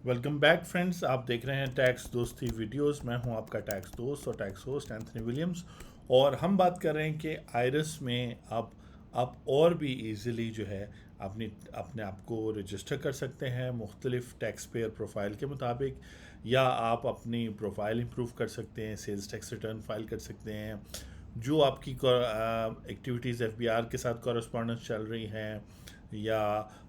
Welcome back friends. आप देख रहे हैं टैक्स दोस्ती वीडियोस। मैं हूं आपका टैक्स दोस्त और टैक्स होस्ट एंथनी विलियम्स। और हम बात कर रहे हैं कि आयरस में आप और भी इजीली जो है अपने आप को रजिस्टर कर सकते हैं मुख्तलिफ टैक्स पेयर प्रोफाइल के मुताबिक, या आप अपनी प्रोफाइल इंप्रूव कर सकते हैं, सेल्स टैक्स रिटर्न फाइल कर सकते हैं, जो आपकी एक्टिविटीज़ एफबीआर के साथ कॉरस्पॉन्डेंस चल रही हैं, या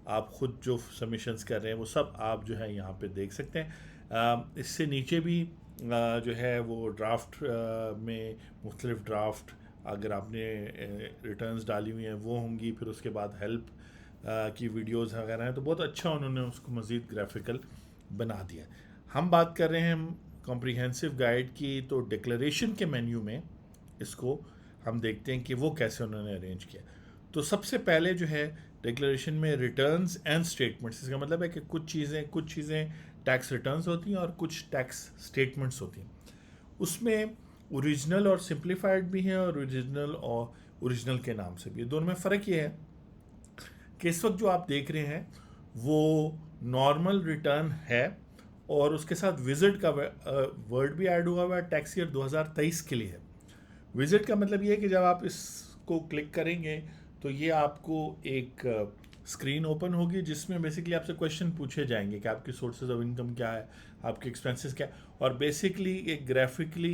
आप ख़ुद जो सबमिशंस कर रहे हैं वो सब आप जो है यहाँ पे देख सकते हैं। इससे नीचे भी जो है वो ड्राफ्ट में मुख्तलिफ ड्राफ्ट अगर आपने रिटर्न्स डाली हुई हैं वो होंगी, फिर उसके बाद हेल्प की वीडियोस वगैरह हैं, तो बहुत अच्छा उन्होंने उसको मज़ीद ग्राफिकल बना दिया। हम बात कर रहे हैं कॉम्प्रिहेंसिव गाइड की, तो डिक्लेरेशन के मेन्यू में इसको हम देखते हैं कि वो कैसे उन्होंने अरेंज किया। तो सबसे पहले जो है डिक्लेरेशन में रिटर्न्स एंड स्टेटमेंट्स, इसका मतलब है कि कुछ चीज़ें टैक्स रिटर्न्स होती हैं और कुछ टैक्स स्टेटमेंट्स होती हैं। उसमें ओरिजिनल और सिंप्लीफाइड भी हैं, और ओरिजिनल के नाम से भी। दोनों में फ़र्क ये है कि इस वक्त जो आप देख रहे हैं वो नॉर्मल रिटर्न है, और उसके साथ विजिट का वर्ड भी ऐड हुआ हुआ है, टैक्स ईयर 2023 के लिए है। विजिट का मतलब ये है कि जब आप इसको क्लिक करेंगे तो ये आपको एक स्क्रीन ओपन होगी जिसमें बेसिकली आपसे क्वेश्चन पूछे जाएंगे कि आपकी सोर्सेज ऑफ इनकम क्या है, आपके एक्सपेंसेस क्या है, और बेसिकली एक ग्राफिकली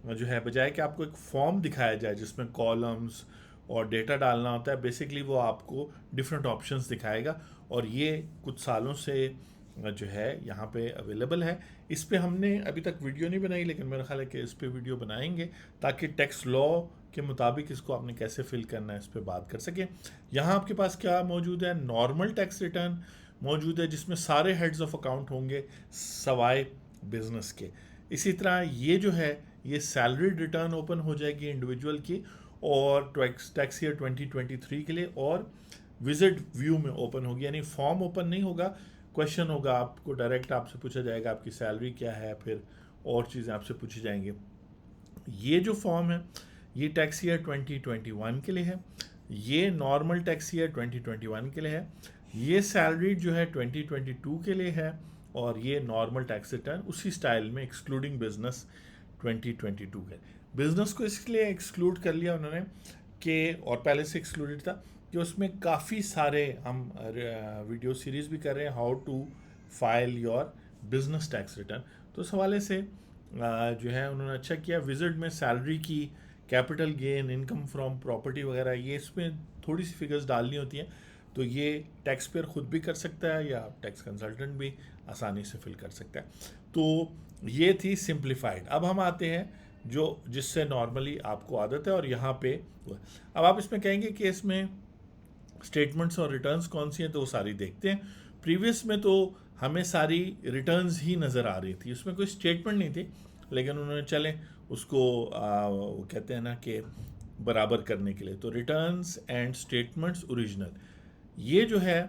जो है, बजाय कि आपको एक फॉर्म दिखाया जाए जिसमें कॉलम्स और डेटा डालना होता है, बेसिकली वो आपको डिफरेंट ऑप्शंस दिखाएगा। और ये कुछ सालों से जो है यहाँ पे अवेलेबल है। इस पे हमने अभी तक वीडियो नहीं बनाई, लेकिन मेरा ख्याल है कि इस पे वीडियो बनाएंगे ताकि टैक्स लॉ के मुताबिक इसको आपने कैसे फिल करना है इस पे बात कर सकें। यहाँ आपके पास क्या मौजूद है, नॉर्मल टैक्स रिटर्न मौजूद है जिसमें सारे हेड्स ऑफ अकाउंट होंगे सवाए बिजनेस के। इसी तरह ये जो है ये सैलरीड रिटर्न ओपन हो जाएगी इंडिविजुअल की, और टैक्स ईयर 2023 के लिए, और विजिट व्यू में ओपन होगी, यानी फॉर्म ओपन नहीं होगा, क्वेश्चन होगा आपको, डायरेक्ट आपसे पूछा जाएगा आपकी सैलरी क्या है, फिर और चीज़ें आपसे पूछी जाएंगी। ये जो फॉर्म है ये टैक्स ईयर 2021 के लिए है, ये नॉर्मल टैक्स ईयर 2021 के लिए है, ये सैलरी जो है 2022 के लिए है, और ये नॉर्मल टैक्स रिटर्न उसी स्टाइल में एक्सक्लूडिंग बिजनेस 2022 के। बिजनेस को इसलिए एक्सक्लूड कर लिया उन्होंने कि, और पहले से एक्सक्लूडेड था, कि उसमें काफ़ी सारे हम वीडियो सीरीज़ भी कर रहे हैं how to file your business tax return. तो इस हवाले से जो है उन्होंने अच्छा किया। विजिट में सैलरी की, capital gain, income from property वगैरह, ये इसमें थोड़ी सी फिगर्स डालनी होती हैं, तो ये टैक्स पेयर खुद भी कर सकता है या टैक्स कंसल्टेंट भी आसानी से फिल कर सकता है। तो ये थी सिंप्लीफाइड। अब हम आते हैं जो जिससे नॉर्मली आपको आदत है, और यहाँ पे अब आप इसमें कहेंगे कि इसमें स्टेटमेंट्स और रिटर्न्स कौन सी हैं, तो वो सारी देखते हैं। प्रीवियस में तो हमें सारी रिटर्न्स ही नज़र आ रही थी, उसमें कोई स्टेटमेंट नहीं थी, लेकिन उन्होंने चले उसको वो कहते हैं ना कि बराबर करने के लिए, तो रिटर्न्स एंड स्टेटमेंट्स ओरिजिनल, ये जो है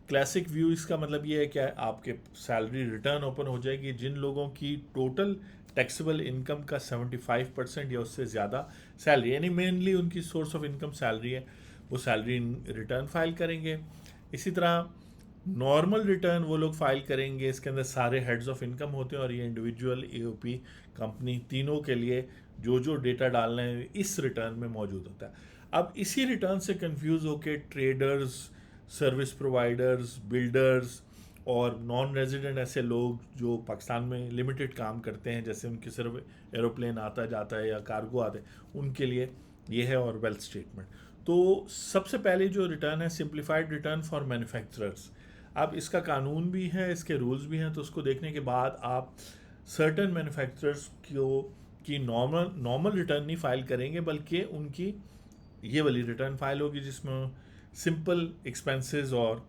क्लासिक व्यू, इसका मतलब ये है कि आपके सैलरी रिटर्न ओपन हो जाएगी जिन लोगों की टोटल टैक्सेबल इनकम का 75% या उससे ज़्यादा सैलरी, यानी मेनली उनकी सोर्स ऑफ इनकम सैलरी है, वो सैलरी रिटर्न फाइल करेंगे। इसी तरह नॉर्मल रिटर्न वो लोग फाइल करेंगे, इसके अंदर सारे हेड्स ऑफ इनकम होते हैं, और ये इंडिविजुअल, एओपी, कंपनी, तीनों के लिए जो जो डेटा डालना है इस रिटर्न में मौजूद होता है। अब इसी रिटर्न से कंफ्यूज होकर ट्रेडर्स, सर्विस प्रोवाइडर्स, बिल्डर्स और नॉन रेजिडेंट ऐसे लोग जो पाकिस्तान में लिमिटेड काम करते हैं, जैसे उनके सिर्फ एरोप्लेन आता जाता है या कार्गो आते हैं, उनके लिए ये है, और वेल्थ स्टेटमेंट। तो सबसे पहले जो रिटर्न है सिंप्लीफाइड रिटर्न फॉर मैन्युफैक्चरर्स। अब इसका कानून भी है, इसके रूल्स भी हैं, तो उसको देखने के बाद आप सर्टन मैन्युफैक्चरर्स की नॉर्मल रिटर्न नहीं फाइल करेंगे, बल्कि उनकी ये वाली रिटर्न फाइल होगी जिसमें सिंपल एक्सपेंसेस और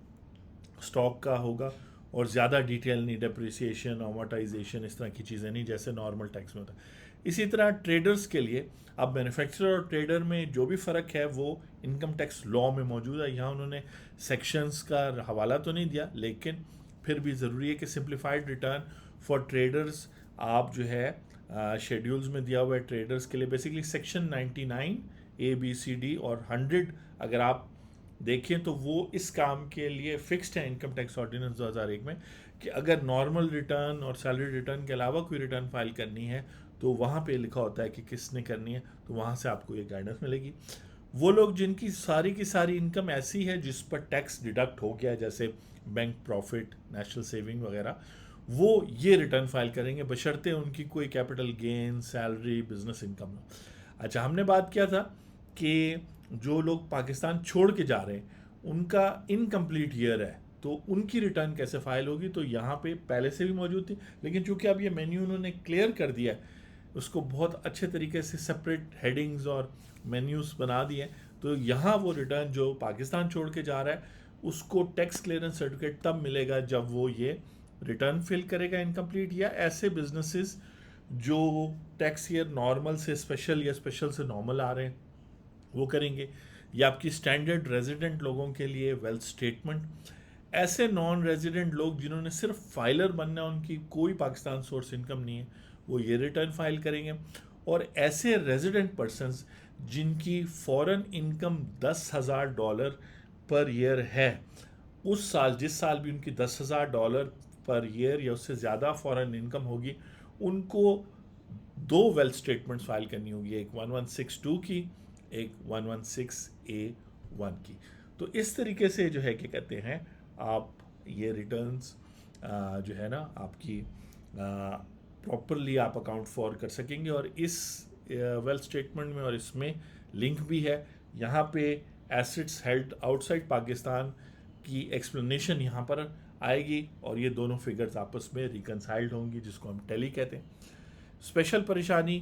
स्टॉक का होगा, और ज़्यादा डिटेल नहीं, डेप्रिसिएशन, अमोर्टाइजेशन, इस तरह की चीज़ें नहीं जैसे नॉर्मल टैक्स में होता है। इसी तरह ट्रेडर्स के लिए अब मैन्युफैक्चरर और ट्रेडर में जो भी फ़र्क है वो इनकम टैक्स लॉ में मौजूद है। यहाँ उन्होंने सेक्शंस का हवाला तो नहीं दिया, लेकिन फिर भी ज़रूरी है कि सिंप्लीफाइड रिटर्न फॉर ट्रेडर्स आप जो है शेड्यूल्स में दिया हुआ है ट्रेडर्स के लिए, बेसिकली सेक्शन 99 ABCD और 100 अगर आप देखें तो वो इस काम के लिए फिक्स्ड है इनकम टैक्स ऑर्डिनेंस 2001 में, कि अगर नॉर्मल रिटर्न और सैलरी रिटर्न के अलावा कोई रिटर्न फाइल करनी है तो वहाँ पे लिखा होता है कि किसने करनी है, तो वहाँ से आपको ये गाइडेंस मिलेगी। वो लोग जिनकी सारी की सारी इनकम ऐसी है जिस पर टैक्स डिडक्ट हो गया है, जैसे बैंक प्रॉफिट, नेशनल सेविंग वगैरह, वो ये रिटर्न फाइल करेंगे बशर्ते उनकी कोई capital gain, salary, business income हो। अच्छा, हमने बात किया था कि जो लोग पाकिस्तान छोड़ के जा रहे हैं उनका इनकम्प्लीट ईयर है, तो उनकी रिटर्न कैसे फाइल होगी, तो यहाँ पे पहले से भी मौजूद थी, लेकिन चूंकि अब ये मेन्यू उन्होंने क्लियर कर दिया है, उसको बहुत अच्छे तरीके से सेपरेट हेडिंग्स और मेन्यूज बना दिए, तो यहाँ वो रिटर्न जो पाकिस्तान छोड़ के जा रहा है उसको टैक्स क्लियरेंस सर्टिफिकेट तब मिलेगा जब वो ये रिटर्न फिल करेगा इनकम्प्लीट, या ऐसे बिजनेसेस जो टैक्स ईयर नॉर्मल से स्पेशल या स्पेशल से नॉर्मल आ रहे हैं वो करेंगे, या आपकी स्टैंडर्ड रेजिडेंट लोगों के लिए वेल्थ स्टेटमेंट, ऐसे नॉन रेजिडेंट लोग जिन्होंने सिर्फ फाइलर बनना है, उनकी कोई पाकिस्तान सोर्स इनकम नहीं है, वो ये रिटर्न फाइल करेंगे। और ऐसे रेजिडेंट पर्सनस जिनकी फॉरेन इनकम $10,000 पर ईयर है, उस साल जिस साल भी उनकी $10,000 पर ईयर या उससे ज़्यादा फॉरेन इनकम होगी, उनको दो वेल्थ स्टेटमेंट्स फाइल करनी होगी, एक 1162 की, एक 116A1 की। तो इस तरीके से जो है क्या कहते हैं, आप ये रिटर्न्स जो है ना आपकी प्रॉपरली आप अकाउंट फॉर कर सकेंगे। और इस वेल्थ स्टेटमेंट में और इसमें लिंक भी है, यहाँ पे एसेट्स हेल्ड आउटसाइड पाकिस्तान की एक्सप्लेनेशन यहाँ पर आएगी और ये दोनों फिगर्स आपस में रिकनसाइल्ड होंगी, जिसको हम टैली कहते हैं। स्पेशल परेशानी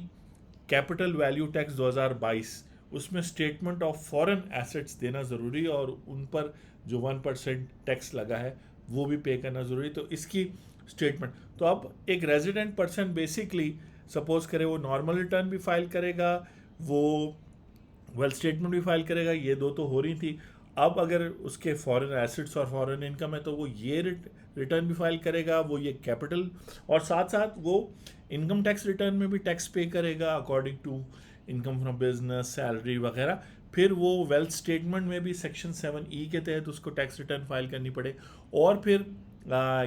कैपिटल वैल्यू टैक्स 2022, उसमें स्टेटमेंट ऑफ फॉरेन एसेट्स देना ज़रूरी है और उन पर जो 1% टैक्स लगा है वो भी पे करना ज़रूरी, तो इसकी स्टेटमेंट। तो अब एक रेजिडेंट पर्सन बेसिकली सपोज करे वो नॉर्मल रिटर्न भी फाइल करेगा, वो वेल्थ स्टेटमेंट भी फाइल करेगा, ये दो तो हो रही थी। अब अगर उसके फॉरेन एसेट्स और फॉरेन इनकम है तो वो ये रिटर्न भी फाइल करेगा, वो ये कैपिटल, और साथ साथ वो इनकम टैक्स रिटर्न में भी टैक्स पे करेगा according to income from business, salary वगैरह। फिर वो वेल्थ स्टेटमेंट में भी सेक्शन 7E के तहत उसको टैक्स रिटर्न फाइल करनी पड़े। और फिर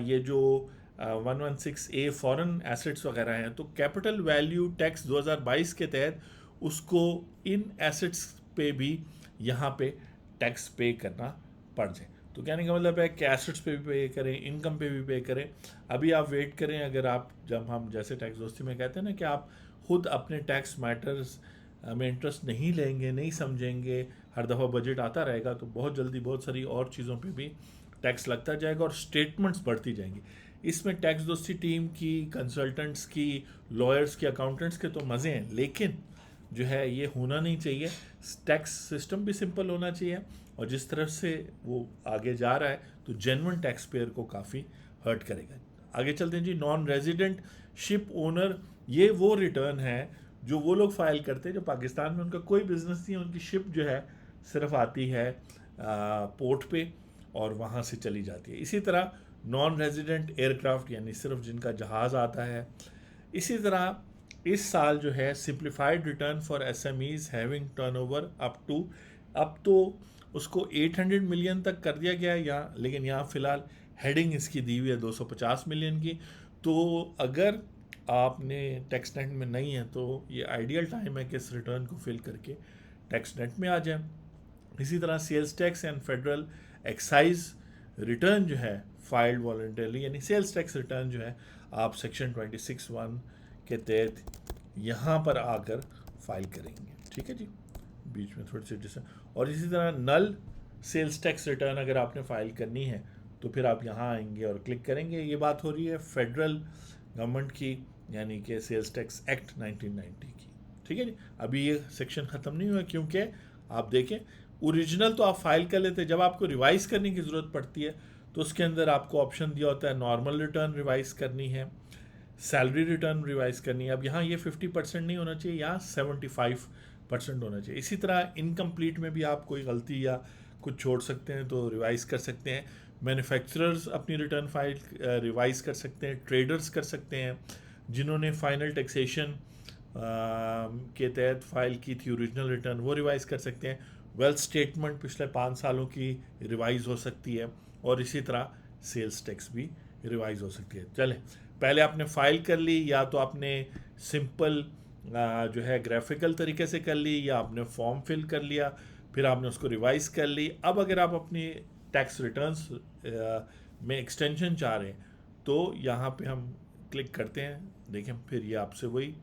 ये जो 116A फॉरेन एसेट्स वगैरह हैं, तो कैपिटल वैल्यू टैक्स 2022 के तहत उसको इन एसेट्स पे भी यहाँ पे टैक्स पे करना पड़ जाए। तो कहने का मतलब है कि एसेट्स पे भी पे करें, इनकम पे भी पे करें। अभी आप वेट करें, अगर आप, जब हम जैसे टैक्स दोस्ती में कहते हैं ना कि आप खुद अपने टैक्स मैटर्स में इंटरेस्ट नहीं लेंगे, नहीं समझेंगे, हर दफ़ा बजट आता रहेगा, तो बहुत जल्दी बहुत सारी और चीज़ों पे भी टैक्स लगता जाएगा और स्टेटमेंट्स बढ़ती जाएंगी। इसमें टैक्स दोस्ती टीम की, कंसल्टेंट्स की, लॉयर्स की, अकाउंटेंट्स के तो मज़े हैं, लेकिन जो है ये होना नहीं चाहिए। टैक्स सिस्टम भी सिंपल होना चाहिए और जिस तरफ से वो आगे जा रहा है तो जेन्युइन टैक्स पेयर को काफ़ी हर्ट करेगा। आगे चलते हैं जी। नॉन रेजिडेंट शिप ओनर, ये वो रिटर्न है जो वो लोग फाइल करते हैं जो पाकिस्तान में उनका कोई बिजनेस नहीं है, उनकी शिप जो है सिर्फ आती है पोर्ट पे और वहाँ से चली जाती है। इसी तरह नॉन रेजिडेंट एयरक्राफ्ट, यानी सिर्फ जिनका जहाज़ आता है। इसी तरह इस साल जो है simplified return for SMEs having turnover अब तो उसको 800 मिलियन तक कर दिया गया है यहाँ, लेकिन यहाँ फ़िलहाल हेडिंग इसकी दी हुई है 250 मिलियन की। तो अगर आपने टैक्स नेट में नहीं है तो ये आइडियल टाइम है कि इस रिटर्न को फिल करके टैक्स नेट में आ जाए। इसी तरह sales tax and federal excise return जो है फाइल्ड वॉलंटरली, यानी सेल्स टैक्स रिटर्न जो है आप सेक्शन 26(1) के तहत यहाँ पर आकर फाइल करेंगे। ठीक है जी, बीच में थोड़ी सी डिस्टेंस। और इसी तरह नल सेल्स टैक्स रिटर्न अगर आपने फाइल करनी है तो फिर आप यहाँ आएंगे और क्लिक करेंगे। ये बात हो रही है फेडरल गवर्नमेंट की, यानी कि सेल्स टैक्स एक्ट 1990 की। ठीक है जी, अभी ये सेक्शन ख़त्म नहीं हुआ क्योंकि आप देखें ओरिजिनल तो आप फाइल कर लेते हैं, जब आपको रिवाइज़ करने की ज़रूरत पड़ती है तो उसके अंदर आपको ऑप्शन दिया होता है नॉर्मल रिटर्न रिवाइज़ करनी है, सैलरी रिटर्न रिवाइज़ करनी है। अब यहाँ ये 50% नहीं होना चाहिए, यहाँ 75% होना चाहिए। इसी तरह इनकम्प्लीट में भी आप कोई गलती या कुछ छोड़ सकते हैं तो रिवाइज़ कर सकते हैं। मैन्युफैक्चरर्स अपनी रिटर्न फाइल रिवाइज़ कर सकते हैं, ट्रेडर्स कर सकते हैं जिन्होंने फाइनल टैक्सेशन के तहत फाइल की थी ओरिजिनल रिटर्न, वो रिवाइज़ कर सकते हैं। वेल्थ स्टेटमेंट पिछले 5 सालों की रिवाइज़ हो सकती है और इसी तरह सेल्स टैक्स भी रिवाइज हो सकती है। चले, पहले आपने फाइल कर ली, या तो आपने सिंपल जो है ग्राफिकल तरीके से कर ली, या आपने फॉर्म फिल कर लिया, फिर आपने उसको रिवाइज कर ली। अब अगर आप अपनी टैक्स रिटर्न्स में एक्सटेंशन चाह रहे हैं तो यहाँ पे हम क्लिक करते हैं। देखें, फिर ये आपसे वही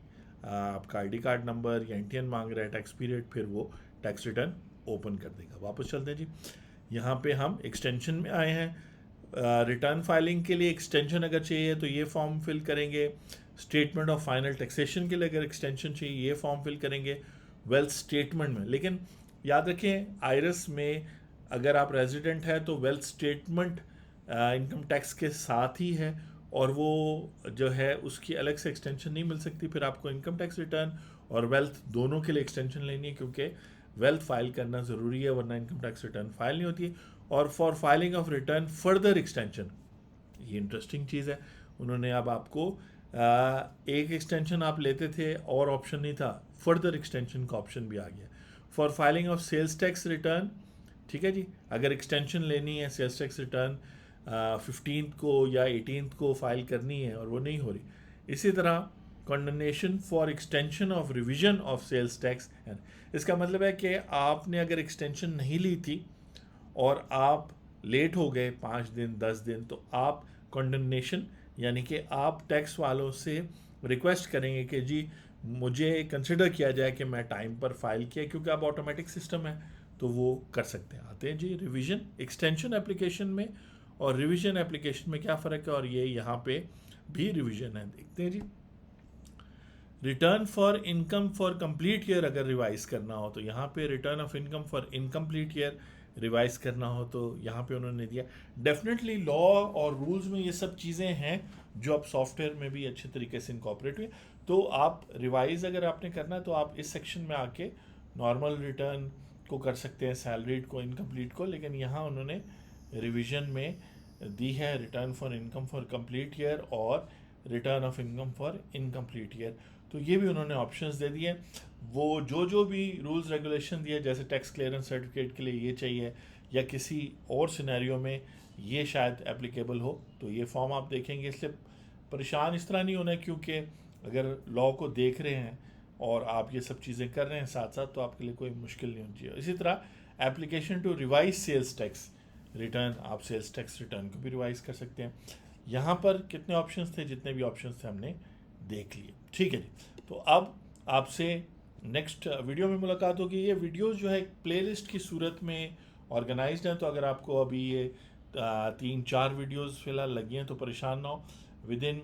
आपका आईडी कार्ड नंबर या एनटीएन मांग रहा है, टैक्स पीरियड, फिर वो टैक्स रिटर्न ओपन कर देगा। वापस चलते हैं जी, यहाँ पे हम एक्सटेंशन में आए हैं। रिटर्न फाइलिंग के लिए एक्सटेंशन अगर चाहिए तो ये फॉर्म फिल करेंगे। स्टेटमेंट ऑफ फाइनल टैक्सेशन के लिए अगर एक्सटेंशन चाहिए ये फॉर्म फिल करेंगे। वेल्थ स्टेटमेंट में, लेकिन याद रखें आईरस में अगर आप रेजिडेंट है तो वेल्थ स्टेटमेंट इनकम टैक्स के साथ ही है, और वो जो है उसकी अलग से एक्सटेंशन नहीं मिल सकती। फिर आपको इनकम टैक्स रिटर्न और वेल्थ दोनों के लिए एक्सटेंशन लेनी है, क्योंकि वेल्थ फाइल करना ज़रूरी है, वरना इनकम टैक्स रिटर्न फाइल नहीं होती है। और for filing of return further extension, ये इंटरेस्टिंग चीज़ है, उन्होंने अब आपको एक एक्सटेंशन आप लेते थे और ऑप्शन नहीं था, फर्दर एक्सटेंशन का ऑप्शन भी आ गया। For filing of sales tax return, ठीक है जी, अगर एक्सटेंशन लेनी है सेल्स टैक्स रिटर्न 15 को या 18 को फाइल करनी है और वो नहीं हो रही। इसी तरह condonation for extension of revision of sales tax, इसका मतलब है कि आपने अगर एक्सटेंशन नहीं ली थी और आप लेट हो गए 5 दिन 10 दिन, तो आप कंडोनेशन यानी कि आप टैक्स वालों से रिक्वेस्ट करेंगे कि जी मुझे कंसिडर किया जाए कि मैं टाइम पर फाइल किया, क्योंकि अब ऑटोमेटिक सिस्टम है तो वो कर सकते हैं। आते हैं जी रिवीजन एक्सटेंशन एप्लीकेशन में, और रिवीजन एप्लीकेशन में क्या फ़र्क है, और ये यहाँ पे भी रिवीजन है। देखते हैं जी, return for income for complete year अगर रिवाइज करना हो तो यहाँ पे return of income for incomplete year revise करना हो तो यहाँ पे उन्होंने दिया। डेफिनेटली लॉ और रूल्स में ये सब चीज़ें हैं जो अब सॉफ्टवेयर में भी अच्छे तरीके से इनकॉर्पोरेट हुई। तो आप रिवाइज अगर आपने करना है तो आप इस सेक्शन में आके नॉर्मल रिटर्न को कर सकते हैं, सैलरीड को, इनकम्प्लीट को, लेकिन यहाँ उन्होंने रिवीजन में दी है return for income for complete year और return of income for incomplete year. तो ये भी उन्होंने ऑप्शंस दे दिए। वो जो भी रूल्स रेगुलेशन दिए, जैसे टैक्स क्लियरेंस सर्टिफिकेट के लिए ये चाहिए या किसी और सिनेरियो में ये शायद एप्लीकेबल हो, तो ये फॉर्म आप देखेंगे। इसलिए परेशान इस तरह नहीं होना है, क्योंकि अगर लॉ को देख रहे हैं और आप ये सब चीज़ें कर रहे हैं साथ साथ, तो आपके लिए कोई मुश्किल नहीं होनी चाहिए। इसी तरह application to revise sales tax return, आप सेल्स टैक्स रिटर्न को भी रिवाइज कर सकते हैं। यहाँ पर कितने ऑप्शंस थे, जितने भी ऑप्शंस थे हमने देख लिए। ठीक है जी, तो अब आपसे नेक्स्ट वीडियो में मुलाकात होगी। ये वीडियोस जो है प्लेलिस्ट की सूरत में ऑर्गेनाइज्ड हैं, तो अगर आपको अभी ये 3-4 वीडियोस फिलहाल लगी हैं तो परेशान ना हो, विद इन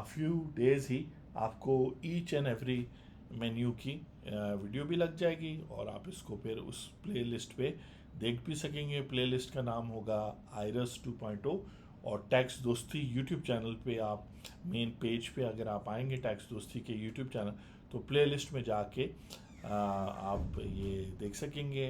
फ्यू डेज़ ही आपको ईच एंड एवरी मेन्यू की वीडियो भी लग जाएगी, और आप इसको फिर उस प्लेलिस्ट पे देख भी सकेंगे। प्लेलिस्ट का नाम होगा आयरस 2.0, और टैक्स दोस्ती यूट्यूब चैनल पे आप मेन पेज पे अगर आप आएंगे टैक्स दोस्ती के यूट्यूब चैनल, तो प्लेलिस्ट में जाके आप ये देख सकेंगे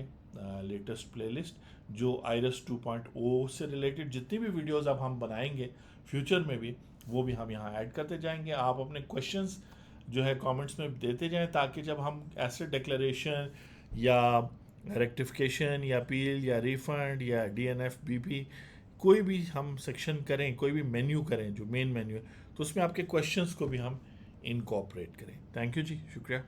लेटेस्ट प्लेलिस्ट, जो आयरस 2.0 से रिलेटेड जितनी भी वीडियोस अब हम बनाएंगे फ्यूचर में भी, वो भी हम यहाँ ऐड करते जाएंगे। आप अपने क्वेश्चंस जो है कमेंट्स में देते जाएं, ताकि जब हम एसेट डिक्लेरेशन या रेक्टिफिकेशन या अपील या रिफंड या डीएनएफ बीपी कोई भी हम सेक्शन करें, कोई भी मेन्यू करें जो मेन मेन्यू है, तो उसमें आपके क्वेश्चंस को भी हम इनकॉर्पोरेट करें। थैंक यू जी, शुक्रिया।